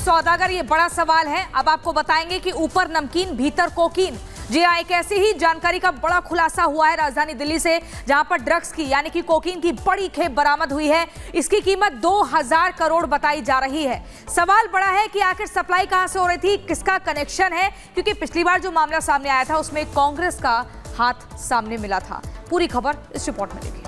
सौदागर, ये बड़ा सवाल है। अब आपको बताएंगे कि ऊपर नमकीन भीतर कोकीन। जी हाँ, एक ऐसी ही जानकारी का बड़ा खुलासा हुआ है राजधानी दिल्ली से, जहां पर ड्रग्स की यानी कि कोकीन की बड़ी खेप बरामद हुई है। इसकी कीमत 2000 करोड़ बताई जा रही है। सवाल बड़ा है कि आखिर सप्लाई कहां से हो रही थी, किसका कनेक्शन है, क्योंकि पिछली बार जो मामला सामने आया था उसमें कांग्रेस का हाथ सामने मिला था। पूरी खबर इस रिपोर्ट में देखिए।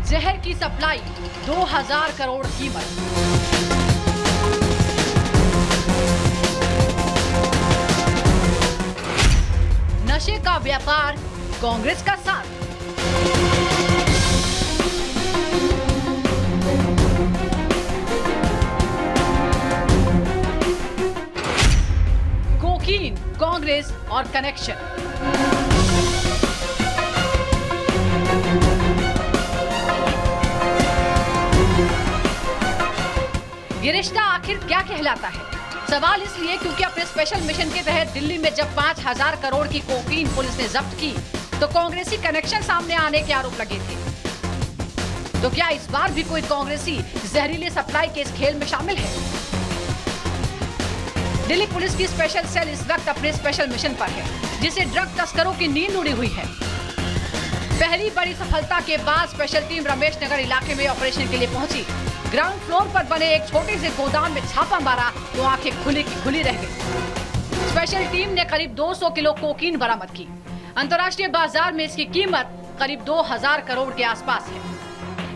जहर की सप्लाई, 2000 करोड़ कीमत। नशे का व्यापार, कांग्रेस का साथ। कोकीन, कांग्रेस और कनेक्शन। ये रिश्ता आखिर क्या कहलाता है? सवाल इसलिए क्योंकि अपने स्पेशल मिशन के तहत दिल्ली में जब 5000 करोड़ की कोकीन पुलिस ने जब्त की तो कांग्रेसी कनेक्शन सामने आने के आरोप लगे थे। तो क्या इस बार भी कोई कांग्रेसी जहरीले सप्लाई के इस खेल में शामिल है? दिल्ली पुलिस की स्पेशल सेल इस वक्त अपने स्पेशल मिशन पर है, जिसे ड्रग तस्करों की नींद उड़ी हुई है। पहली बड़ी सफलता के बाद स्पेशल टीम रमेश नगर इलाके में ऑपरेशन के लिए पहुंची। ग्राउंड फ्लोर पर बने एक छोटे से गोदाम में छापा मारा तो आंखें खुली की खुली रह गई। स्पेशल टीम ने करीब 200 किलो कोकीन बरामद की। अंतर्राष्ट्रीय बाजार में इसकी कीमत करीब 2000 करोड़ के आसपास है।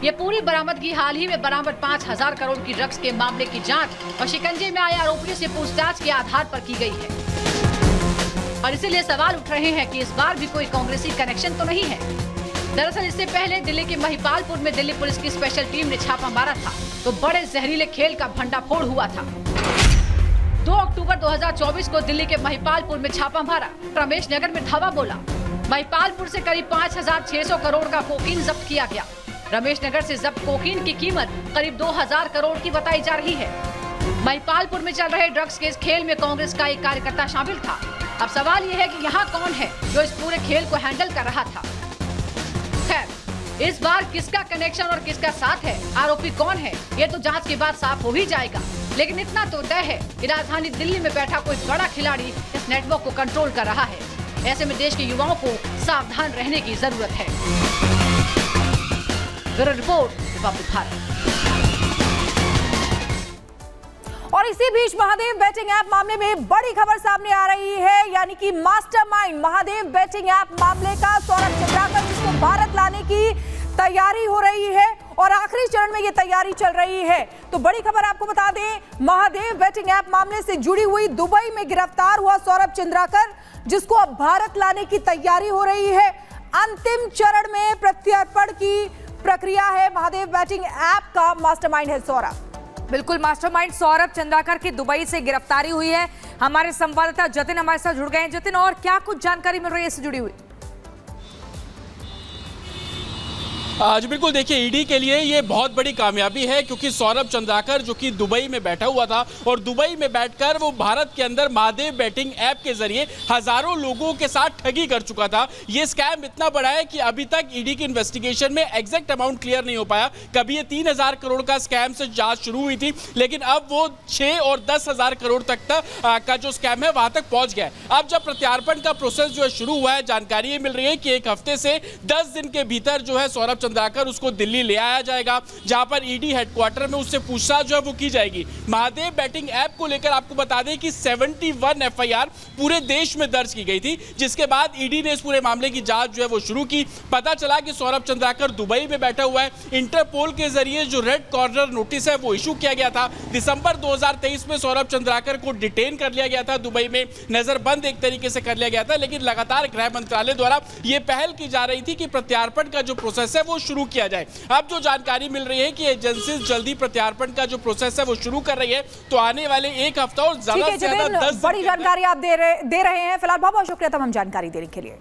ये पूरी बरामदगी हाल ही में बरामद 5000 करोड़ की ड्रग्स के मामले की जांच और शिकंजे में आए आरोपियों से पूछताछ के आधार पर की गई है। और इसीलिए सवाल उठ रहे हैं कि इस बार भी कोई कांग्रेसी कनेक्शन तो नहीं है। दरअसल इससे पहले दिल्ली के महिपालपुर में दिल्ली पुलिस की स्पेशल टीम ने छापा मारा था तो बड़े जहरीले खेल का भंडाफोड़ हुआ था। 2 अक्टूबर 2024 को दिल्ली के महिपालपुर में छापा मारा, रमेश नगर में धावा बोला। महिपालपुर से करीब 5600 करोड़ का कोकीन जब्त किया गया। रमेश नगर से जब्त कोकीन की कीमत करीब 2000 करोड़ की बताई जा रही है। महिपालपुर में चल रहे ड्रग्स के इस खेल में कांग्रेस का एक कार्यकर्ता शामिल था। अब सवाल यह है कि यहाँ कौन है जो इस पूरे खेल को हैंडल कर रहा था। खैर, इस बार किसका कनेक्शन और किसका साथ है, आरोपी कौन है, ये तो जांच के बाद साफ हो ही जाएगा। लेकिन इतना तो तय है कि राजधानी दिल्ली में बैठा कोई बड़ा खिलाड़ी इस नेटवर्क को कंट्रोल कर रहा है। ऐसे में देश के युवाओं को सावधान रहने की जरूरत है। Bureau report, Republic Bharat. और इसी बीच महादेव बेटिंग ऐप मामले में बड़ी खबर सामने आ रही है, यानी कि मास्टरमाइंड महादेव बेटिंग ऐप मामले का सौरभ चंद्राकर, जिसको भारत लाने की तैयारी हो रही है और आखिरी चरण में ये तैयारी चल रही है। तो बड़ी खबर आपको बता दें, महादेव बेटिंग ऐप मामले से जुड़ी हुई दुबई में गिरफ्तार हुआ सौरभ चंद्राकर, जिसको अब भारत लाने की तैयारी हो रही है। अंतिम चरण में प्रत्यर्पण की प्रक्रिया है। महादेव बेटिंग ऐप का मास्टरमाइंड है सौरभ। बिल्कुल, मास्टरमाइंड सौरभ चंद्राकर की दुबई से गिरफ्तारी हुई है। हमारे संवाददाता जतिन हमारे साथ जुड़ गए हैं। जतिन, और क्या कुछ जानकारी मिल रही है इससे जुड़ी हुई? आज बिल्कुल देखिए, ईडी के लिए ये बहुत बड़ी कामयाबी है, क्योंकि सौरभ चंद्राकर जो कि दुबई में बैठा हुआ था और दुबई में बैठकर वो भारत के अंदर महादेव बेटिंग ऐप के जरिए हजारों लोगों के साथ ठगी कर चुका था। ये स्कैम इतना बड़ा है कि अभी तक ईडी की इन्वेस्टिगेशन में एग्जैक्ट अमाउंट क्लियर नहीं हो पाया। कभी ये 3000 करोड़ का स्कैम से जांच शुरू हुई थी, लेकिन अब वो 6 और 10,000 करोड़ तक का जो स्कैम है वहां तक पहुंच गया। अब जब प्रत्यार्पण का प्रोसेस जो है शुरू हुआ है, जानकारी ये मिल रही है कि एक हफ्ते से 10 दिन के भीतर जो है सौरभ चंद्राकर उसको दिल्ली ले आया जाएगा, जहां पर ईडी हेडक्वार्टर में उससे पूछताछ जो है वो की जाएगी। महादेव बेटिंग ऐप को लेकर आपको बता दें कि 71 एफआईआर पूरे देश में दर्ज की गई थी, जिसके बाद ईडी ने इस पूरे मामले की जांच जो है वो शुरू की। पता चला कि सौरभ चंद्राकर दुबई में बैठा हुआ है। इंटरपोल के जरिए जो रेड कॉर्नर नोटिस है वो इशू किया गया था। दिसंबर 2023 में सौरभ चंद्राकर को डिटेन कर लिया गया था, दुबई में नजरबंद एक तरीके से कर लिया गया था। लेकिन लगातार गृह मंत्रालय द्वारा यह पहल की जा रही थी कि प्रत्यार्पण का जो प्रोसेस है वो शुरू किया जाए। अब जो जानकारी मिल रही है कि एजेंसी जल्दी प्रत्यार्पण का जो प्रोसेस है वो शुरू कर रही है, तो आने वाले एक हफ्ता और ज्यादा से ज्यादा 10 बड़ी जानकारी आप दे रहे हैं। फिलहाल बहुत बहुत शुक्रिया तमाम जानकारी देने के लिए।